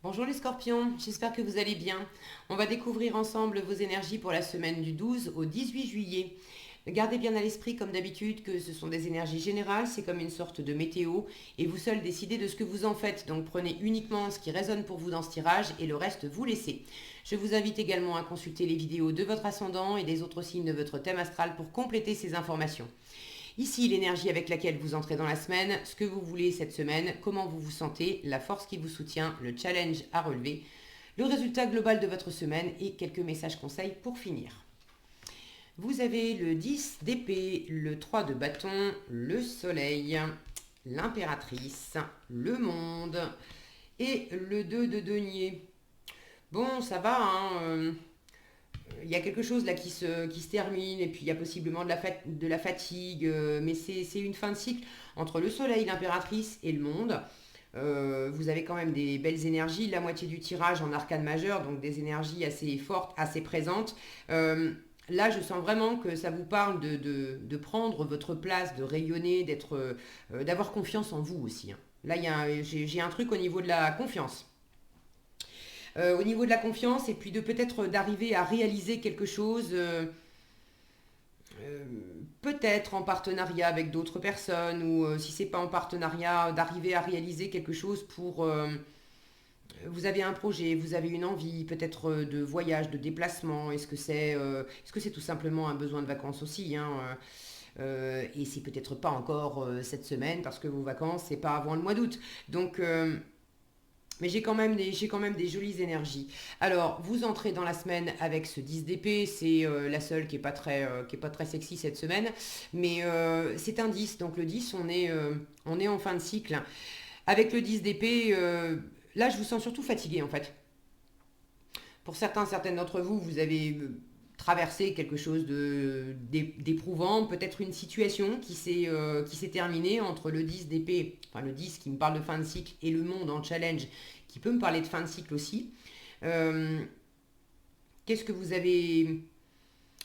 Bonjour les scorpions, j'espère que vous allez bien. On va découvrir ensemble vos énergies pour la semaine du 12 au 18 juillet. Gardez bien à l'esprit, comme d'habitude, que ce sont des énergies générales, c'est comme une sorte de météo, et vous seuls décidez de ce que vous en faites. Donc prenez uniquement ce qui résonne pour vous dans ce tirage, et le reste vous laissez. Je vous invite également à consulter les vidéos de votre ascendant et des autres signes de votre thème astral pour compléter ces informations. Ici, l'énergie avec laquelle vous entrez dans la semaine, ce que vous voulez cette semaine, comment vous vous sentez, la force qui vous soutient, le challenge à relever, le résultat global de votre semaine et quelques messages conseils pour finir. Vous avez le 10 d'épée, le 3 de bâton, le soleil, l'impératrice, le monde et le 2 de denier. Bon, ça va, hein, il y a quelque chose là qui se termine et puis il y a possiblement de la fatigue, mais c'est une fin de cycle entre le soleil, l'impératrice et le monde. Vous avez quand même des belles énergies, la moitié du tirage en arcane majeur, donc des énergies assez fortes, assez présentes. Là, je sens vraiment que ça vous parle de prendre votre place, de rayonner, d'avoir confiance en vous aussi, hein. Là, j'ai un truc au niveau de la confiance. Au niveau de la confiance et puis de peut-être d'arriver à réaliser quelque chose, euh, peut-être en partenariat avec d'autres personnes ou si c'est pas en partenariat, d'arriver à réaliser quelque chose pour vous avez un projet, vous avez une envie peut-être de voyage, de déplacement. Est-ce que c'est tout simplement un besoin de vacances aussi, hein, et c'est peut-être pas encore cette semaine parce que vos vacances c'est pas avant le mois d'août. Donc mais j'ai quand même des jolies énergies. Alors, vous entrez dans la semaine avec ce 10 d'épée, c'est la seule qui est pas très sexy cette semaine, mais c'est un 10, donc le 10, on est en fin de cycle. Avec le 10 d'épée, là, je vous sens surtout fatigué en fait. Pour certaines d'entre vous, vous avez traversé quelque chose d'éprouvant, peut-être une situation qui s'est terminée entre le 10 d'épée, enfin le 10 qui me parle de fin de cycle, et le monde en challenge qui peut me parler de fin de cycle aussi. Euh, Qu'est-ce que vous avez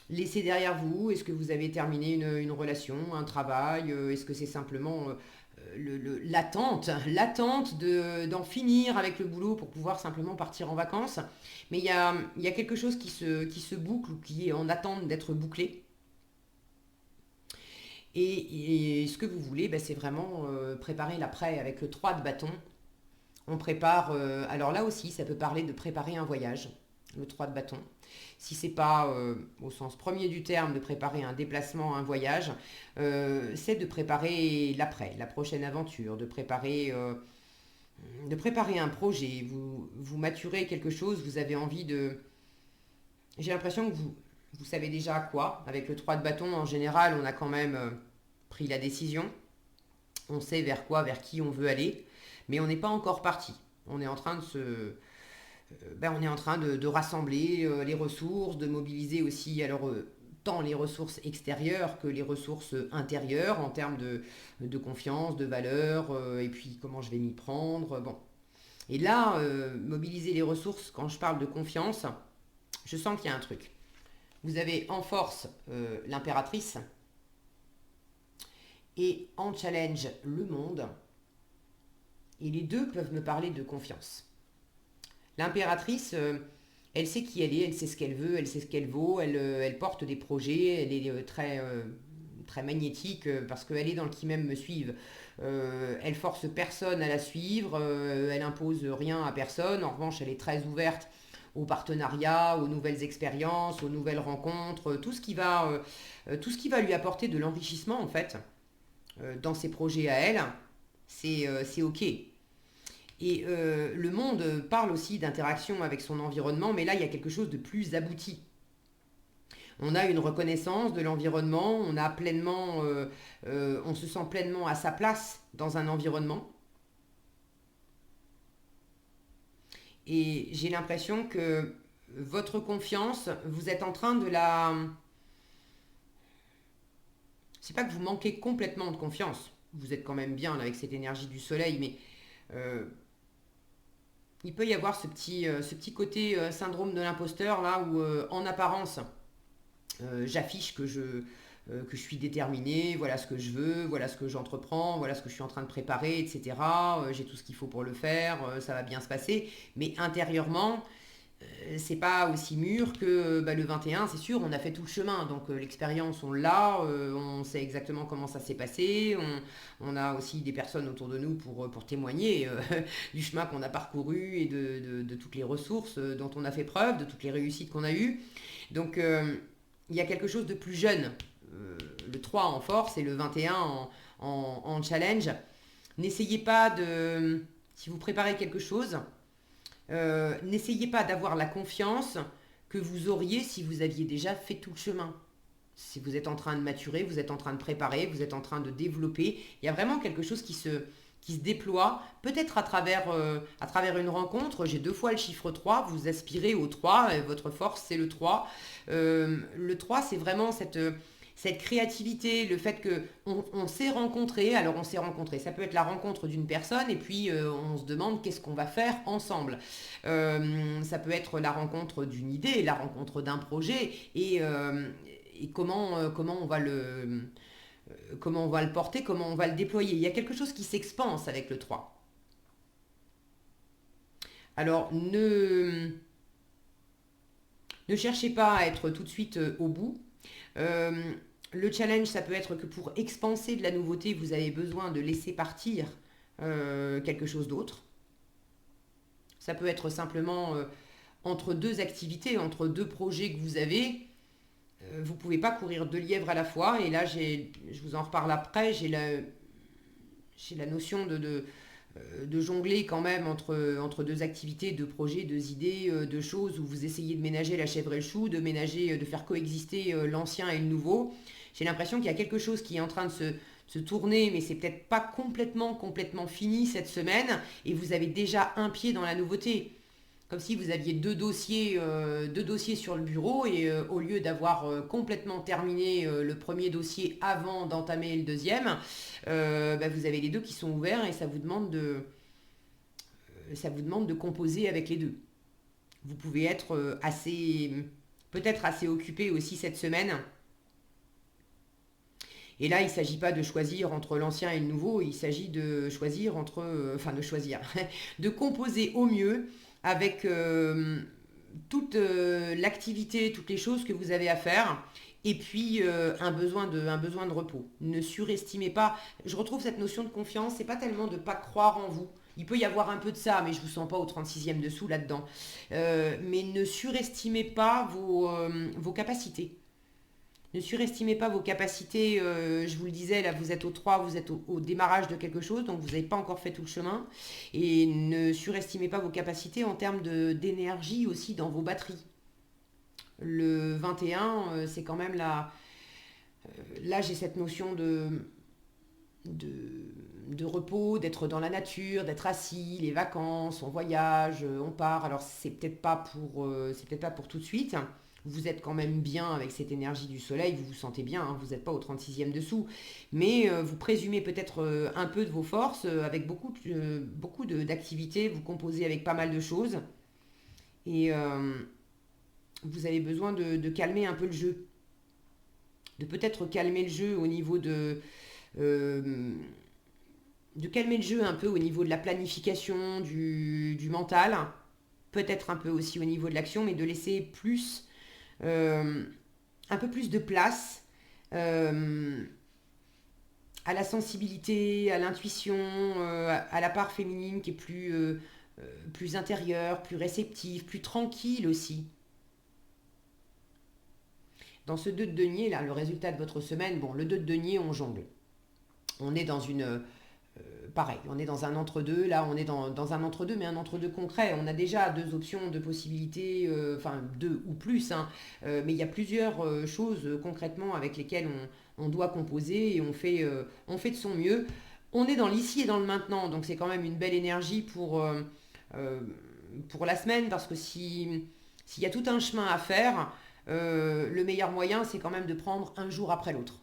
laissé derrière vous? Est-ce que vous avez terminé une relation, un travail? Est-ce que c'est simplement l'attente d'en finir avec le boulot pour pouvoir simplement partir en vacances? Mais il y a quelque chose qui se boucle ou qui est en attente d'être bouclé. Et ce que vous voulez, ben, c'est vraiment préparer l'après avec le 3 de bâton. On prépare, alors là aussi, ça peut parler de préparer un voyage, le 3 de bâton. Si c'est pas au sens premier du terme de préparer un déplacement, un voyage, c'est de préparer l'après, la prochaine aventure, de préparer un projet. Vous maturez quelque chose, vous avez envie de. J'ai l'impression que vous savez déjà quoi. Avec le 3 de bâton, en général, on a quand même pris la décision. On sait vers quoi, vers qui on veut aller, mais on n'est pas encore parti. On est en train de rassembler les ressources, de mobiliser aussi alors tant les ressources extérieures que les ressources intérieures en termes de confiance, de valeur, et puis comment je vais m'y prendre. Bon. Et là, mobiliser les ressources, quand je parle de confiance, je sens qu'il y a un truc. Vous avez en force l'impératrice et en challenge le monde, et les deux peuvent me parler de confiance. L'impératrice, elle sait qui elle sait ce qu'elle veut, elle sait ce qu'elle vaut, elle porte des projets, elle est très magnétique parce qu'elle est dans le qui même me suivent. Elle force personne à la suivre, elle impose rien à personne. En revanche, elle est très ouverte aux partenariats, aux nouvelles expériences, aux nouvelles rencontres, tout ce qui va lui apporter de l'enrichissement en fait dans ses projets à elle, c'est ok. Et le monde parle aussi d'interaction avec son environnement, mais là, il y a quelque chose de plus abouti. On a une reconnaissance de l'environnement, on se sent pleinement à sa place dans un environnement. Et j'ai l'impression que votre confiance, vous êtes en train de la. C'est pas que vous manquez complètement de confiance. Vous êtes quand même bien là, avec cette énergie du soleil, mais euh, il peut y avoir ce petit côté syndrome de l'imposteur là où en apparence j'affiche que je suis déterminée, voilà ce que je veux, voilà ce que j'entreprends, voilà ce que je suis en train de préparer, etc. J'ai tout ce qu'il faut pour le faire, ça va bien se passer. Mais intérieurement, c'est pas aussi mûr que le 21, c'est sûr, on a fait tout le chemin. Donc l'expérience, on l'a, on sait exactement comment ça s'est passé. On a aussi des personnes autour de nous pour témoigner du chemin qu'on a parcouru et de toutes les ressources dont on a fait preuve, de toutes les réussites qu'on a eues. Donc il y a quelque chose de plus jeune. Le 3 en force et le 21 en challenge. N'essayez pas de... Si vous préparez quelque chose, n'essayez pas d'avoir la confiance que vous auriez si vous aviez déjà fait tout le chemin. Si vous êtes en train de maturer, vous êtes en train de préparer, vous êtes en train de développer, il y a vraiment quelque chose qui se déploie, peut-être à travers une rencontre. J'ai 2 fois le chiffre 3, vous aspirez au 3, votre force c'est le 3. Le 3 c'est vraiment cette créativité, le fait que on s'est rencontré, alors on s'est rencontré, ça peut être la rencontre d'une personne et puis on se demande qu'est-ce qu'on va faire ensemble. Ça peut être la rencontre d'une idée, la rencontre d'un projet et comment on va le porter, comment on va le déployer. Il y a quelque chose qui s'expanse avec le 3. Alors ne cherchez pas à être tout de suite au bout. Euh, le challenge, ça peut être que pour expanser de la nouveauté, vous avez besoin de laisser partir quelque chose d'autre. Ça peut être simplement entre 2 activités, entre 2 projets que vous avez. Vous ne pouvez pas courir 2 lièvres à la fois. Et là, je vous en reparle après, j'ai la notion de jongler quand même entre 2 activités, 2 projets, 2 idées, 2 choses où vous essayez de ménager la chèvre et le chou, de faire coexister l'ancien et le nouveau. J'ai l'impression qu'il y a quelque chose qui est en train de se tourner, mais c'est peut-être pas complètement fini cette semaine, et vous avez déjà un pied dans la nouveauté. Comme si vous aviez 2 dossiers sur le bureau et au lieu d'avoir complètement terminé le premier dossier avant d'entamer le deuxième, vous avez les 2 qui sont ouverts et ça vous demande de composer avec les 2. Vous pouvez être peut-être assez occupé aussi cette semaine. Et là, il ne s'agit pas de choisir entre l'ancien et le nouveau, il s'agit de choisir de composer au mieux avec toute l'activité, toutes les choses que vous avez à faire, et puis un besoin de repos. Ne surestimez pas. Je retrouve cette notion de confiance, c'est pas tellement de ne pas croire en vous. Il peut y avoir un peu de ça, mais je ne vous sens pas au 36e dessous là-dedans. Mais ne surestimez pas vos capacités. Ne surestimez pas vos capacités, je vous le disais, là vous êtes au 3, vous êtes au démarrage de quelque chose, donc vous n'avez pas encore fait tout le chemin. Et ne surestimez pas vos capacités en termes d'énergie aussi dans vos batteries. Le 21, c'est quand même là j'ai cette notion de repos, d'être dans la nature, d'être assis, les vacances, on voyage, on part. Alors c'est peut-être pas pour tout de suite. Vous êtes quand même bien avec cette énergie du soleil, vous vous sentez bien, hein, vous n'êtes pas au 36e dessous. Mais vous présumez peut-être un peu de vos forces avec beaucoup d'activités, vous composez avec pas mal de choses. Et vous avez besoin de calmer un peu le jeu. De peut-être calmer le jeu au niveau euh, de calmer le jeu un peu au niveau de la planification, du mental, peut-être un peu aussi au niveau de l'action, mais de laisser euh, un peu plus de place euh, à la sensibilité, à l'intuition, à la part féminine qui est plus intérieure, plus réceptive, plus tranquille aussi. Dans ce 2 de denier, là, le résultat de votre semaine, bon, le 2 de denier, on jongle. On est dans pareil, on est dans un entre-deux, là on est dans un entre-deux, mais un entre-deux concret. On a déjà 2 options, 2 possibilités, enfin 2 ou plus, hein, mais il y a plusieurs choses concrètement avec lesquelles on doit composer et on fait de son mieux. On est dans l'ici et dans le maintenant, donc c'est quand même une belle énergie euh, pour la semaine, parce que s'il y a tout un chemin à faire, le meilleur moyen c'est quand même de prendre un jour après l'autre.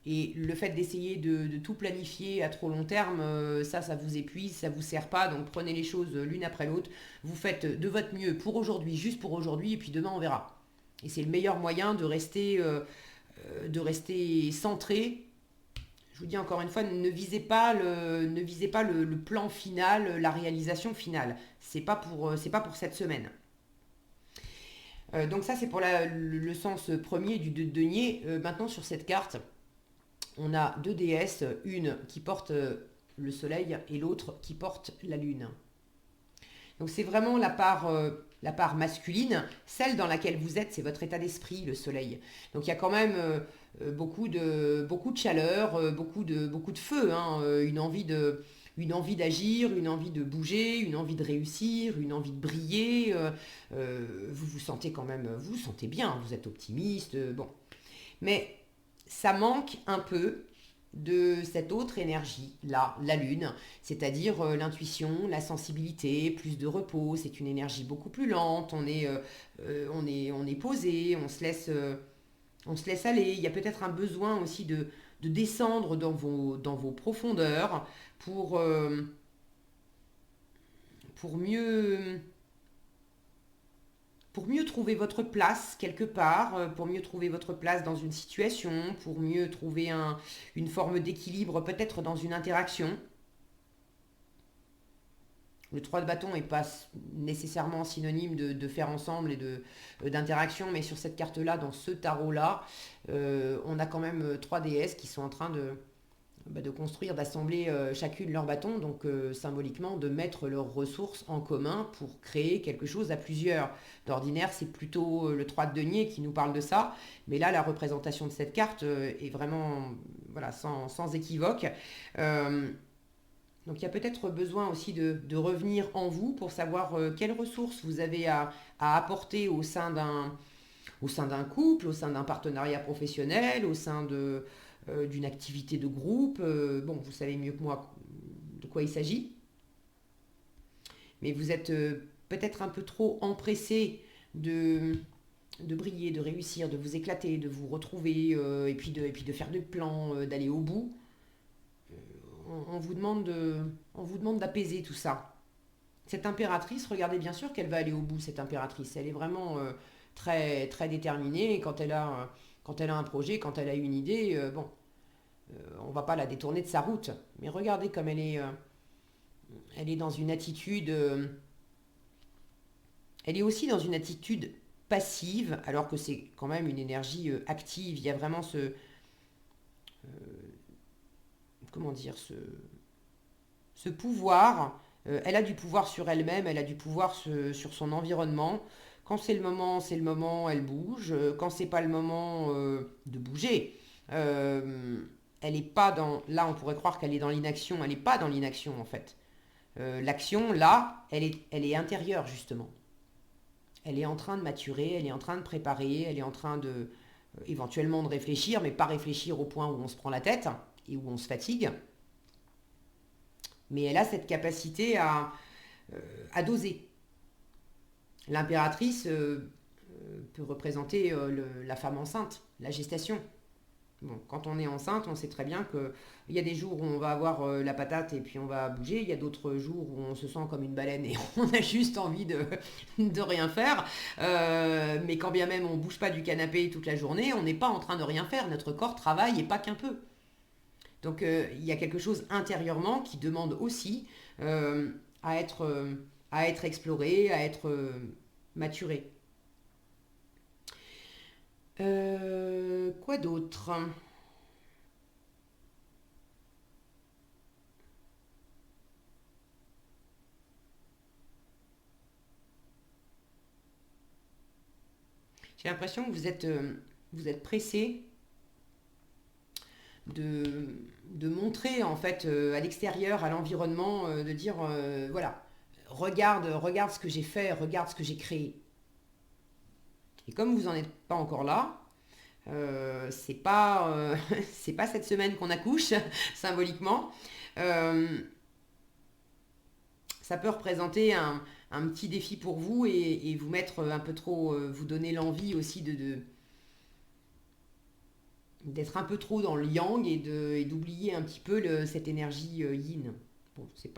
Et le fait d'essayer de tout planifier à trop long terme, ça vous épuise, ça vous sert pas. Donc prenez les choses l'une après l'autre. Vous faites de votre mieux pour aujourd'hui, juste pour aujourd'hui, et puis demain on verra. Et c'est le meilleur moyen de rester centré. Je vous dis encore une fois, ne visez pas le plan final, la réalisation finale. C'est pas pour cette semaine. Donc ça, c'est pour le sens premier du 2 de denier. Maintenant, sur cette carte, on a deux déesses, une qui porte le soleil et l'autre qui porte la lune. Donc c'est vraiment la part masculine, celle dans laquelle vous êtes, c'est votre état d'esprit, le soleil. Donc il y a quand même beaucoup de chaleur, beaucoup de feu, hein, une envie d'agir, une envie de bouger, une envie de réussir, une envie de briller. Vous vous sentez quand même, vous vous sentez bien, vous êtes optimiste, bon. Mais ça manque un peu de cette autre énergie, là, la lune, c'est-à-dire l'intuition, la sensibilité, plus de repos, c'est une énergie beaucoup plus lente, on est posé, on se laisse aller, il y a peut-être un besoin aussi de descendre dans vos profondeurs pour mieux pour mieux trouver votre place quelque part, pour mieux trouver votre place dans une situation, pour mieux trouver une forme d'équilibre peut-être dans une interaction. Le 3 de bâton n'est pas nécessairement synonyme de faire ensemble et d'interaction, mais sur cette carte-là, dans ce tarot-là, on a quand même trois déesses qui sont en train de construire, d'assembler chacune leur bâton, donc symboliquement de mettre leurs ressources en commun pour créer quelque chose à plusieurs. D'ordinaire, c'est plutôt le 3 de denier qui nous parle de ça, mais là, la représentation de cette carte est vraiment voilà, sans équivoque. Donc il y a peut-être besoin aussi de revenir en vous pour savoir quelles ressources vous avez à apporter au sein d'un couple, au sein d'un partenariat professionnel, au sein d'une activité de groupe. Bon, vous savez mieux que moi de quoi il s'agit. Mais vous êtes peut-être un peu trop empressé de briller, de réussir, de vous éclater, de vous retrouver, et puis de faire des plans, d'aller au bout. On vous demande on vous demande d'apaiser tout ça. Cette impératrice, regardez bien sûr qu'elle va aller au bout, cette impératrice. Elle est vraiment très, très déterminée. Quand elle a un projet, quand elle a une idée, bon, on va pas la détourner de sa route. Mais regardez comme elle est dans une attitude, elle est aussi dans une attitude passive, alors que c'est quand même une énergie active. Il y a vraiment comment dire, ce pouvoir. Elle a du pouvoir sur elle-même, elle a du pouvoir sur son environnement. Quand c'est le moment, elle bouge. Quand c'est pas le moment de bouger, elle est pas dans. Là, on pourrait croire qu'elle est dans l'inaction. Elle n'est pas dans l'inaction en fait. L'action, là, elle est intérieure justement. Elle est en train de maturer, elle est en train de préparer, elle est en train de éventuellement de réfléchir, mais pas réfléchir au point où on se prend la tête et où on se fatigue. Mais elle a cette capacité à doser. L'impératrice peut représenter la femme enceinte, la gestation. Bon, quand on est enceinte, on sait très bien qu'il y a des jours où on va avoir la patate et puis on va bouger. Il y a d'autres jours où on se sent comme une baleine et on a juste envie de rien faire. Mais quand bien même on ne bouge pas du canapé toute la journée, on n'est pas en train de rien faire. Notre corps travaille et pas qu'un peu. Donc il y a quelque chose intérieurement qui demande aussi à être exploré, à être maturé. Quoi d'autre? J'ai l'impression que vous êtes pressé de montrer en fait à l'extérieur, à l'environnement, de dire voilà, regarde ce que j'ai fait, regarde ce que j'ai créé. Et comme vous n'en êtes pas encore là, c'est pas, c'est pas cette semaine qu'on accouche, symboliquement. Euh, Ça peut représenter un petit défi pour vous et vous mettre un peu trop, vous donner l'envie aussi d'être un peu trop dans le yang et d'oublier un petit peu cette énergie yin. Bon, c'est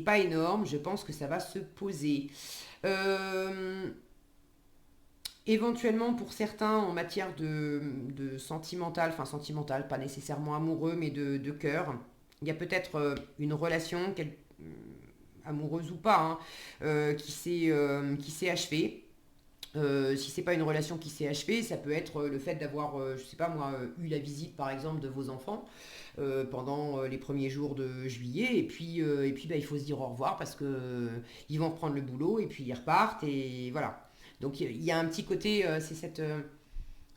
pas énorme, je pense que ça va se poser. Euh, Éventuellement, pour certains, en matière de sentimental, enfin sentimental, pas nécessairement amoureux, mais de cœur, il y a peut-être une relation, amoureuse ou pas, hein, qui s'est achevée. Si c'est pas une relation qui s'est achevée, ça peut être le fait d'avoir, je sais pas moi, eu la visite par exemple de vos enfants pendant les premiers jours de juillet, et puis bah, il faut se dire au revoir parce que ils vont reprendre le boulot et puis ils repartent et voilà. Donc il y a un petit côté, c'est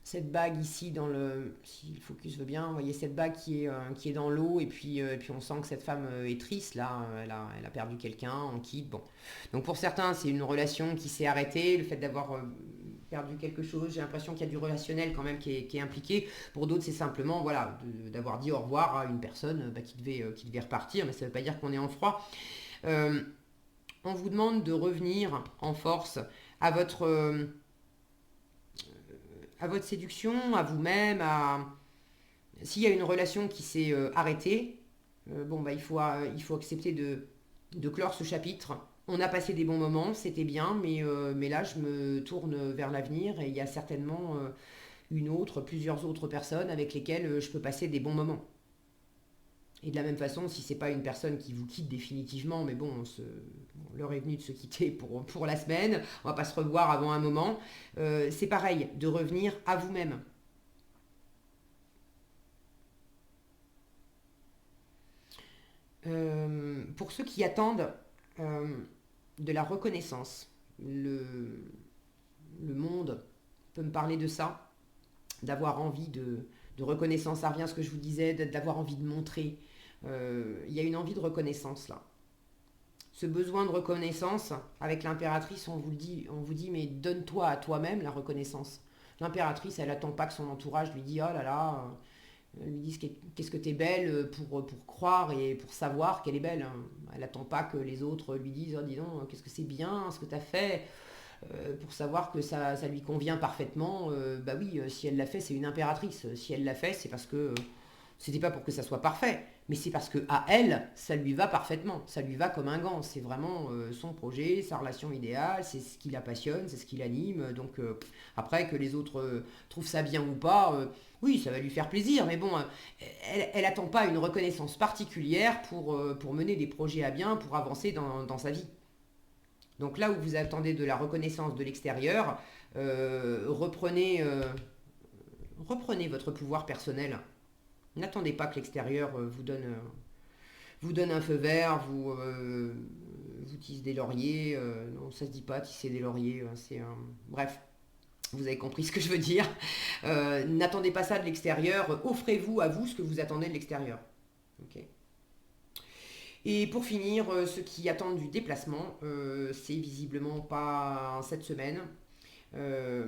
cette bague ici dans le, si le focus veut bien, vous voyez cette bague qui est dans l'eau et puis on sent que cette femme est triste là, elle a perdu quelqu'un, on quitte, bon. Donc pour certains c'est une relation qui s'est arrêtée, le fait d'avoir perdu quelque chose, j'ai l'impression qu'il y a du relationnel quand même qui est impliqué. Pour d'autres c'est simplement voilà, d'avoir dit au revoir à une personne bah, qui devait repartir, mais ça ne veut pas dire qu'on est en froid. Euh, on vous demande de revenir en force à à votre séduction, à vous-même, à... S'il y a une relation qui s'est arrêtée, bon, bah, il faut accepter de clore ce chapitre. On a passé des bons moments, c'était bien, mais là, je me tourne vers l'avenir et il y a certainement plusieurs autres personnes avec lesquelles je peux passer des bons moments. Et de la même façon, si c'est pas une personne qui vous quitte définitivement, mais bon, l'heure est venue de se quitter pour la semaine, on va pas se revoir avant un moment, c'est pareil, de revenir à vous-même. Pour ceux qui attendent euh, de la reconnaissance, le monde peut me parler de ça, d'avoir envie de reconnaissance, ça revient à ce que je vous disais, d'avoir envie de montrer. Il y a une envie de reconnaissance là. Ce besoin de reconnaissance, avec l'impératrice, on vous dit, mais donne-toi à toi-même la reconnaissance. L'impératrice, elle attend pas que son entourage lui dise, oh là là, lui dise qu'est-ce que t'es belle pour croire et pour savoir qu'elle est belle, hein. Elle attend pas que les autres lui disent, oh dis donc, qu'est-ce que c'est bien ce que t'as fait, pour savoir que ça lui convient parfaitement. Bah oui, si elle l'a fait, c'est une impératrice. Si elle l'a fait, c'est parce que c'était pas pour que ça soit parfait, mais c'est parce que à elle, ça lui va parfaitement, ça lui va comme un gant. C'est vraiment son projet, sa relation idéale, c'est ce qui la passionne, c'est ce qui l'anime. Donc après que les autres trouvent ça bien ou pas, oui, ça va lui faire plaisir, mais bon, elle attend pas une reconnaissance particulière pour mener des projets à bien, pour avancer dans sa vie. Donc là où vous attendez de la reconnaissance de l'extérieur, reprenez votre pouvoir personnel. N'attendez pas que l'extérieur vous donne un feu vert, vous tisse des lauriers. Non, ça se dit pas tisser des lauriers. Bref, vous avez compris ce que je veux dire. N'attendez pas ça de l'extérieur. Offrez-vous à vous ce que vous attendez de l'extérieur. Ok. Et pour finir, ceux qui attendent du déplacement, c'est visiblement pas cette semaine. Euh,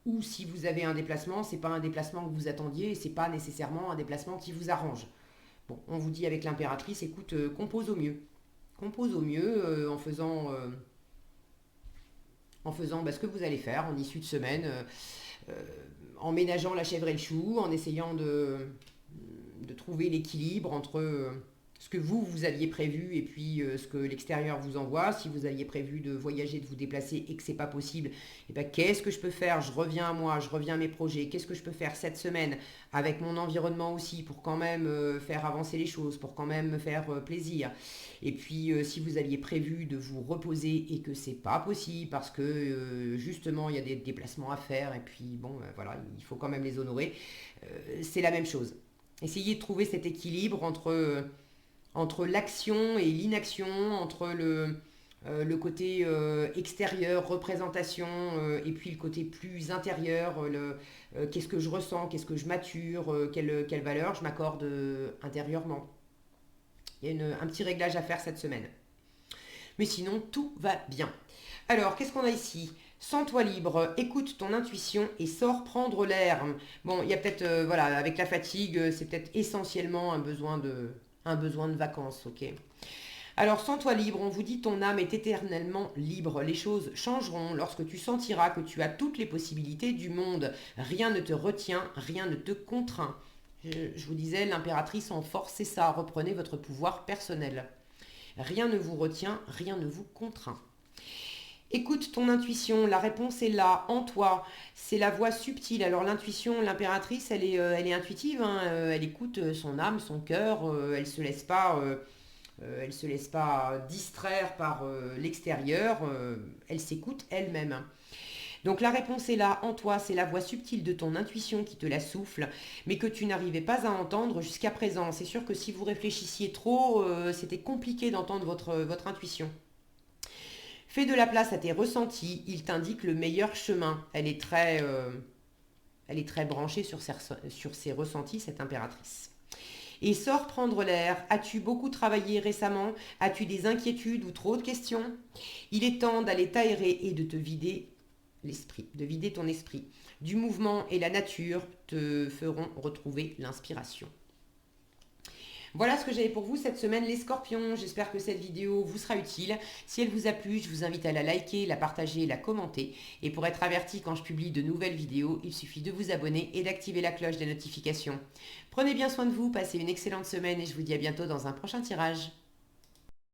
ou si vous avez un déplacement, c'est pas un déplacement que vous attendiez, et c'est pas nécessairement un déplacement qui vous arrange. Bon, on vous dit avec l'impératrice, écoute, compose au mieux. Compose au mieux en faisant bah, ce que vous allez faire en issue de semaine, euh, en ménageant la chèvre et le chou, en essayant de trouver l'équilibre entre ce que vous aviez prévu et puis ce que l'extérieur vous envoie. Si vous aviez prévu de voyager, de vous déplacer et que c'est pas possible, et ben qu'est-ce que je peux faire? Je reviens à moi, je reviens à mes projets. Qu'est-ce que je peux faire cette semaine avec mon environnement aussi pour quand même faire avancer les choses, pour quand même me faire plaisir. Et puis si vous aviez prévu de vous reposer et que c'est pas possible parce que justement il y a des déplacements à faire et puis bon voilà, il faut quand même les honorer, c'est la même chose. Essayez de trouver cet équilibre entre l'action et l'inaction, entre le côté extérieur, représentation, et puis le côté plus intérieur, qu'est-ce que je ressens, qu'est-ce que je mature, quelle valeur je m'accorde intérieurement. Il y a un petit réglage à faire cette semaine. Mais sinon, tout va bien. Alors, qu'est-ce qu'on a ici? Sens-toi libre, écoute ton intuition et sors prendre l'air. Bon, il y a peut-être, voilà, avec la fatigue, c'est peut-être essentiellement un besoin de vacances, ok? Alors, sens-toi libre, on vous dit ton âme est éternellement libre. Les choses changeront lorsque tu sentiras que tu as toutes les possibilités du monde. Rien ne te retient, rien ne te contraint. Je vous disais, l'impératrice en force, c'est ça, reprenez votre pouvoir personnel. Rien ne vous retient, rien ne vous contraint. Écoute ton intuition, la réponse est là, en toi, c'est la voix subtile. Alors l'intuition, l'impératrice, elle est intuitive, hein, elle écoute son âme, son cœur, elle se laisse pas distraire par l'extérieur, elle s'écoute elle-même. Donc la réponse est là, en toi, c'est la voix subtile de ton intuition qui te la souffle, mais que tu n'arrivais pas à entendre jusqu'à présent. C'est sûr que si vous réfléchissiez trop, c'était compliqué d'entendre votre intuition. Fais de la place à tes ressentis, il t'indique le meilleur chemin. Elle est très branchée sur ses ressentis, cette impératrice. Et sors prendre l'air. As-tu beaucoup travaillé récemment? As-tu des inquiétudes ou trop de questions? Il est temps d'aller t'aérer et de te vider l'esprit, de vider ton esprit. Du mouvement et la nature te feront retrouver l'inspiration. Voilà ce que j'avais pour vous cette semaine les scorpions. J'espère que cette vidéo vous sera utile. Si elle vous a plu, je vous invite à la liker, la partager, la commenter. Et pour être averti quand je publie de nouvelles vidéos, il suffit de vous abonner et d'activer la cloche des notifications. Prenez bien soin de vous, passez une excellente semaine et je vous dis à bientôt dans un prochain tirage.